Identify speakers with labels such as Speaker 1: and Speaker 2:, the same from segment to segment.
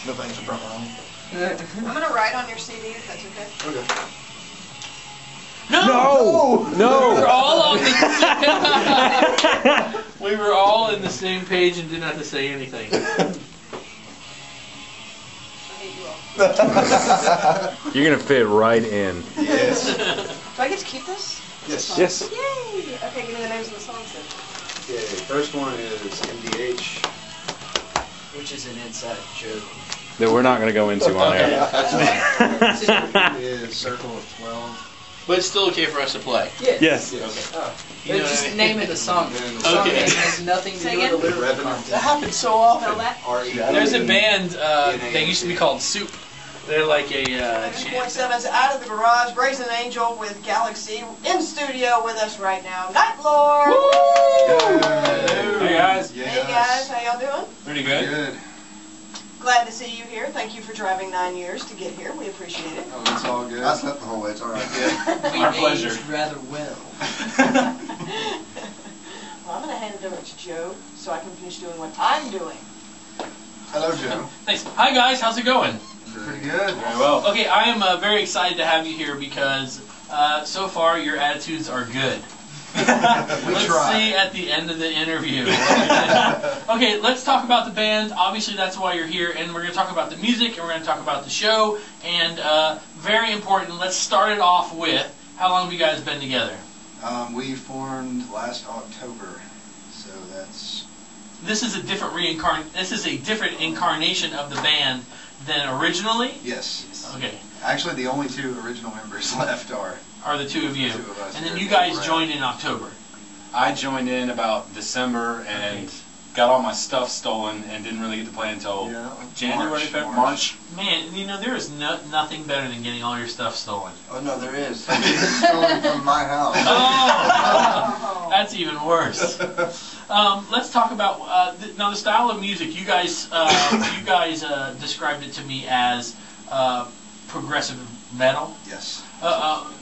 Speaker 1: No thanks, I brought my own.
Speaker 2: I'm gonna write on your CD if that's okay.
Speaker 1: Okay.
Speaker 3: No! No!
Speaker 4: We were all on the we were all in the same page and didn't have to say anything.
Speaker 2: I hate you all.
Speaker 3: You're gonna fit right in.
Speaker 1: Yes.
Speaker 2: Do I get to keep this?
Speaker 1: Yes.
Speaker 3: Yes.
Speaker 2: Yay! Okay, give me the names of the songs then.
Speaker 5: Okay, first one is MDH.
Speaker 6: Which is an inside joke.
Speaker 3: That we're not gonna go into on air.
Speaker 5: Second is Circle of 12.
Speaker 4: But it's still okay for us to play.
Speaker 3: Yes.
Speaker 4: Okay.
Speaker 6: Oh.
Speaker 4: You know
Speaker 6: Just
Speaker 4: what I mean?
Speaker 6: name of the song. The
Speaker 5: Okay.
Speaker 6: song name has nothing to
Speaker 2: Say
Speaker 6: do with the
Speaker 2: again?
Speaker 6: lyrical
Speaker 5: Revenant.
Speaker 6: content.
Speaker 4: That happens so
Speaker 2: Spell
Speaker 4: often.
Speaker 2: that.
Speaker 4: There's a band that used to be called Soup. They're like a
Speaker 2: 7.7's out of the garage. Brazen Angel with Galaxy in studio with us right now. Nightlore.
Speaker 4: Hey guys.
Speaker 2: Hey guys, how y'all doing?
Speaker 4: Pretty
Speaker 5: Good.
Speaker 4: good.
Speaker 5: Good.
Speaker 2: Glad to see you here. Thank you for driving 9 years to get here. We appreciate it.
Speaker 5: Oh, it's all good.
Speaker 1: I slept the whole way, it's alright.
Speaker 6: We
Speaker 4: Our pleasure.
Speaker 6: aged rather well.
Speaker 2: Well, I'm going to hand it over to Joe so I can finish doing what I'm doing.
Speaker 1: Hello, Joe.
Speaker 4: Thanks. Hi guys, how's it going?
Speaker 1: Pretty good.
Speaker 4: Very well. Okay, I am very excited to have you here because so far your attitudes are good. Let's
Speaker 1: try.
Speaker 4: see at the end of the interview. Okay, let's talk about the band. Obviously, that's why you're here, and we're going to talk about the music, and we're going to talk about the show. And very important, let's start it off with how long have you guys been together?
Speaker 5: We formed last October, so that's...
Speaker 4: This is a different incarnation of the band than originally.
Speaker 5: Yes.
Speaker 4: Okay,
Speaker 5: Actually, the only two original members left are
Speaker 4: the two of you,
Speaker 5: Two of us
Speaker 4: and then
Speaker 5: here.
Speaker 4: you guys
Speaker 5: Right.
Speaker 4: joined in October.
Speaker 7: I joined in about December and got all my stuff stolen and didn't really get to play until January, March.
Speaker 4: Man, you know there is nothing better than getting all your stuff stolen.
Speaker 1: Oh, no, there is. It's stolen from my house.
Speaker 4: Oh, that's even worse. Let's talk about now the style of music. You guys described it to me as progressive metal.
Speaker 5: Yes.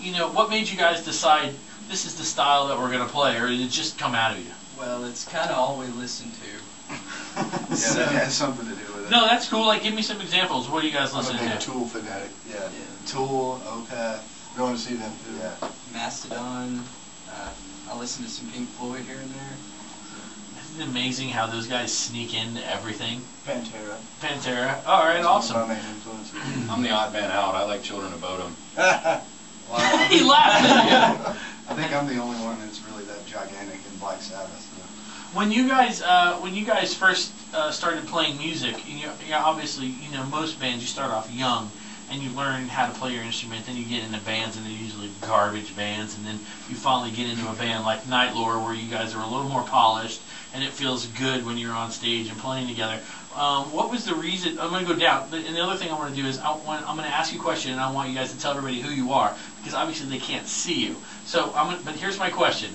Speaker 4: You know, what made you guys decide this is the style that we're going to play, or did it just come out of you?
Speaker 6: Well, it's kind of all we listen to.
Speaker 5: Yeah, that has something to do with it.
Speaker 4: No, that's cool. Like, give me some examples. What do you guys
Speaker 1: I'm a
Speaker 4: listen
Speaker 1: big
Speaker 4: to?
Speaker 1: Tool fanatic.
Speaker 5: Yeah.
Speaker 1: Tool, Opeth. Going to see them too.
Speaker 5: Yeah.
Speaker 6: Mastodon. I listen to some Pink Floyd here and there.
Speaker 4: Isn't it amazing how those guys sneak into everything?
Speaker 1: Pantera.
Speaker 4: Pantera. All right, awesome.
Speaker 1: My main influences.
Speaker 7: I'm the odd man out. I like Children of Bodom.
Speaker 4: He laughed at you.
Speaker 5: I think I'm the only one that's really that gigantic in Black Sabbath.
Speaker 4: When you guys first started playing music, obviously, most bands you start off young, and you learn how to play your instrument. Then you get into bands, and they're usually garbage bands, and then you finally get into a band like Nightlore, where you guys are a little more polished, and it feels good when you're on stage and playing together. What was the reason? I'm going to go down, and the other thing I want to do is I'm going to ask you a question, and I want you guys to tell everybody who you are, because obviously they can't see you. So, but here's my question: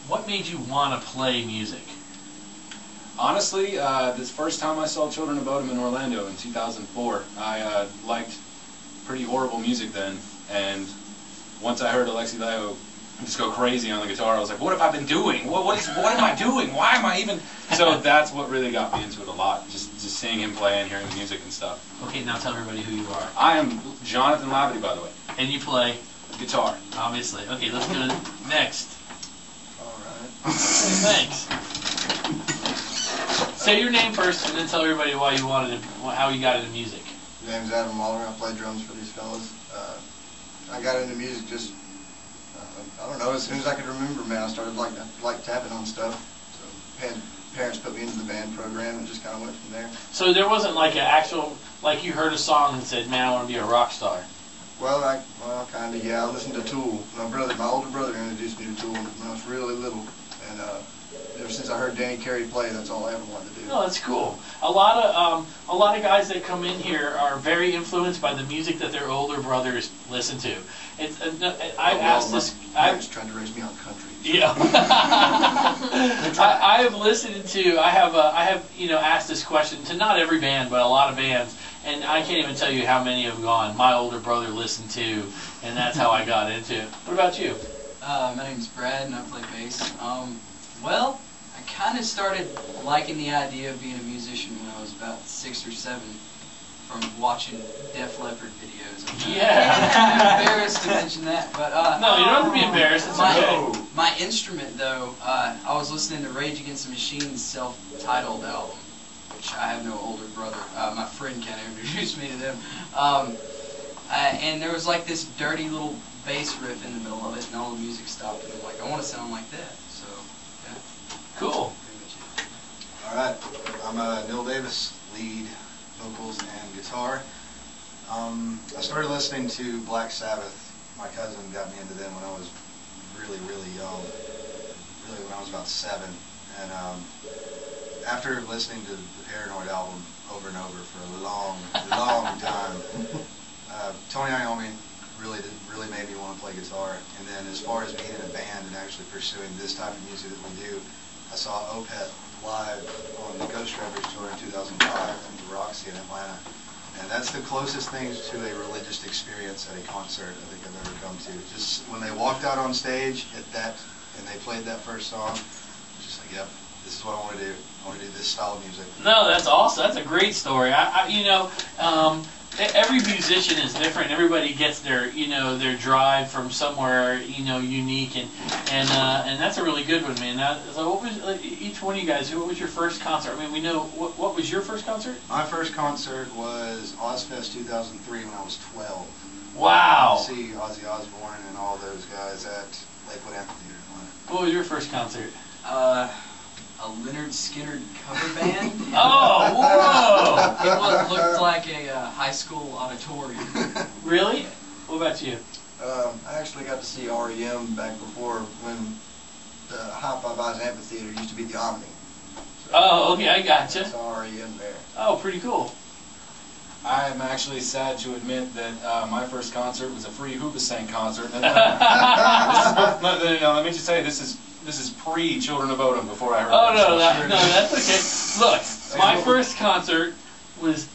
Speaker 4: what made you want to play music?
Speaker 7: Honestly, this first time I saw Children of Bodom in Orlando in 2004, I liked pretty horrible music then, and once I heard Alexi Laiho just go crazy on the guitar, I was like, what have I been doing? What am I doing? Why am I even... So that's what really got me into it a lot, just seeing him play and hearing the music and stuff.
Speaker 4: Okay, now tell everybody who you are.
Speaker 7: I am Jonathan Lavity, by the way.
Speaker 4: And you play?
Speaker 7: Guitar.
Speaker 4: Obviously. Okay, let's go next.
Speaker 1: Alright.
Speaker 4: Thanks. Say your name first, and then tell everybody why you wanted to, how you got into music.
Speaker 1: My name's Adam Waller. I play drums for these fellas. I got into music just, I don't know, as soon as I could remember, man, I started like tapping on stuff. So parents put me into the band program and just kind of went from there.
Speaker 4: So there wasn't like an actual, like you heard a song and said, man, I want to be a rock star.
Speaker 1: Well, kind of, yeah. I listened to Tool. My older brother introduced me to Tool when I was really little. And ever since I heard Danny Carey play, that's all I ever wanted to do.
Speaker 4: No, that's cool. A lot of guys that come in here are very influenced by the music that their older brothers listen to. It's I've asked this.
Speaker 1: My parents tried to raise me on country.
Speaker 4: Yeah. I have listened to. I have asked this question to not every band, but a lot of bands, and I can't even tell you how many have gone. My older brother listened to, and that's how I got into it. What about you?
Speaker 6: My name's Brad, and I play bass. Well, I kind of started liking the idea of being a musician when I was about 6 or 7. from watching Def Leppard videos.
Speaker 4: Yeah.
Speaker 6: I'm embarrassed to mention that, but
Speaker 4: No, you don't have to be embarrassed. It's okay.
Speaker 6: my instrument though, I was listening to Rage Against the Machine's self-titled album, which I have no older brother. My friend kind of introduced me to them, and there was like this dirty little bass riff in the middle of it, and all the music stopped, and I'm like, I want to sound like that. So, yeah.
Speaker 4: Cool.
Speaker 6: Pretty much it.
Speaker 5: All right, I'm Neil Davis, lead vocals and guitar. I started listening to Black Sabbath. My cousin got me into them when I was really, really young. Really when I was about 7. And after listening to the Paranoid album over and over for a long, long time, Tony Iommi really made me want to play guitar. And then as far as being in a band and actually pursuing this type of music that we do, I saw Opeth live on the Ghost Rebels tour in 2005 at the Roxy in Atlanta. And that's the closest thing to a religious experience at a concert I think I've ever come to. Just when they walked out on stage at that, and they played that first song, I was just like, yep, this is what I want to do. I want to do this style of music.
Speaker 4: No, that's awesome. That's a great story. Every musician is different. Everybody gets their, their drive from somewhere, unique, and that's a really good one, man. Now, so what was each one of you guys? What was your first concert? I mean, we know what was your first concert?
Speaker 5: My first concert was Ozfest 2003 when I was 12.
Speaker 4: Wow.
Speaker 5: To see Ozzy Osbourne and all those guys at Lakewood Amphitheater in Atlanta.
Speaker 4: What was your first concert?
Speaker 6: A Leonard Skinner cover band.
Speaker 4: Oh, whoa!
Speaker 6: It looked like a high school auditorium.
Speaker 4: Really? What about you?
Speaker 1: I actually got to see REM back before when the High Five Eyes Amphitheater used to be the Omni. So
Speaker 4: Oh, okay, I gotcha.
Speaker 1: I saw REM there.
Speaker 4: Oh, pretty cool.
Speaker 7: I'm actually sad to admit that my first concert was a free Hoobastank concert. No, let me just tell you, this is pre-Children of Bodom before I heard
Speaker 4: Oh,
Speaker 7: that.
Speaker 4: no, that's okay. Look, my first concert was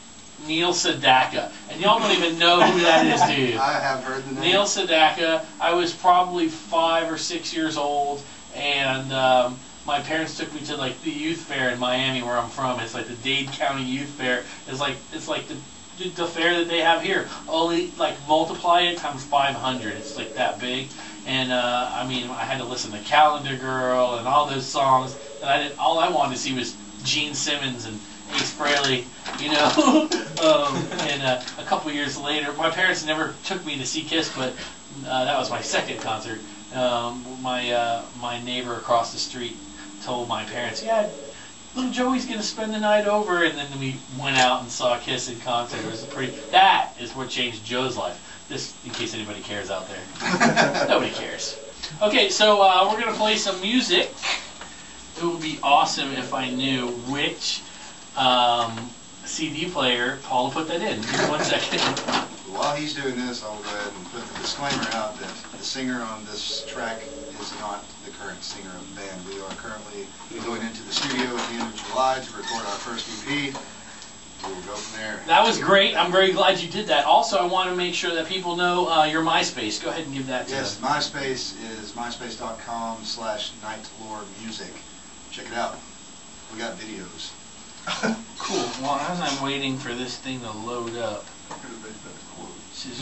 Speaker 4: Neil Sedaka, and y'all don't even know who that is, do you?
Speaker 5: I have heard the name.
Speaker 4: Neil Sedaka. I was probably 5 or 6 years old, and my parents took me to like the youth fair in Miami, where I'm from. It's like the Dade County Youth Fair. It's like the fair that they have here. Only like multiply it times 500. It's like that big. And I mean, I had to listen to Calendar Girl and all those songs. And all I wanted to see was Gene Simmons and Ace Frehley, and a couple years later, my parents never took me to see Kiss, but that was my second concert. My neighbor across the street told my parents, yeah, little Joey's going to spend the night over, and then we went out and saw Kiss in concert. It was that is what changed Joe's life. This, in case anybody cares out there. Nobody cares. Okay, so we're going to play some music. It would be awesome if I knew which CD player Paula put that in. Give me 1 second.
Speaker 5: While he's doing this, I'll go ahead and put the disclaimer out that the singer on this track is not the current singer of the band. We are currently going into the studio at the end of July to record our first EP. We will go from there.
Speaker 4: That was great. I'm very glad you did that. Also, I want to make sure that people know your MySpace. Go ahead and give that to
Speaker 5: Yes,
Speaker 4: them.
Speaker 5: MySpace is myspace.com/Nightlore Music. Check it out. We got videos.
Speaker 4: Cool. Well, as I'm waiting for this thing to load up, this is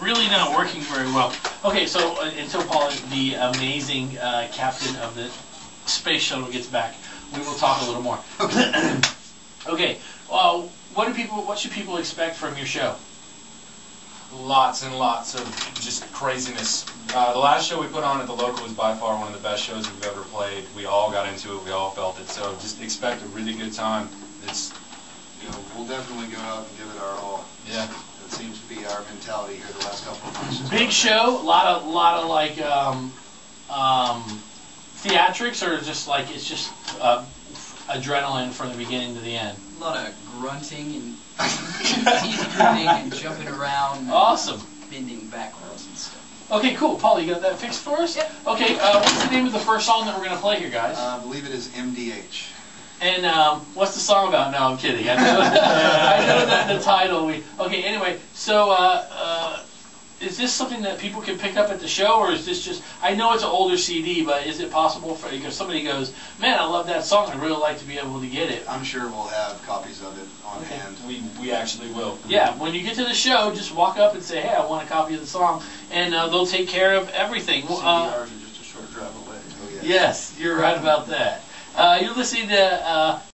Speaker 4: really not working very well. Okay, so until Paula, the amazing captain of the space shuttle, gets back, we will talk a little more. Okay. What should people expect from your show?
Speaker 7: Lots and lots of just craziness. The last show we put on at the local was by far one of the best shows we've ever played. We all got into it. We all felt it. So just expect a really good time. It's,
Speaker 5: We'll definitely go out and give it our all.
Speaker 7: yeah.
Speaker 5: That seems to be our mentality here the last couple of months.
Speaker 4: Big show, lot of like theatrics, or just like it's just adrenaline from the beginning to the end.
Speaker 6: A lot of grunting and teeth gritting and jumping around. And
Speaker 4: Awesome.
Speaker 6: bending backwards and stuff.
Speaker 4: Okay, cool. Paul, you got that fixed for us?
Speaker 6: Yep.
Speaker 4: Okay, what's the name of the first song that we're gonna play here, guys?
Speaker 5: I believe it is MDH.
Speaker 4: And what's the song about? No, I'm kidding. I know, I know that the title. Okay, anyway, so is this something that people can pick up at the show, or is this just? I know it's an older CD, but is it possible for if somebody goes, man, I love that song, I'd really like to be able to get it?
Speaker 5: I'm sure we'll have copies of it on
Speaker 4: Okay.
Speaker 5: hand.
Speaker 7: We actually will.
Speaker 4: Yeah, when you get to the show, just walk up and say, hey, I want a copy of the song, and they'll take care of everything.
Speaker 1: CDRs are just a short drive away.
Speaker 5: Oh, yeah.
Speaker 4: Yes, you're right about that. You're listening to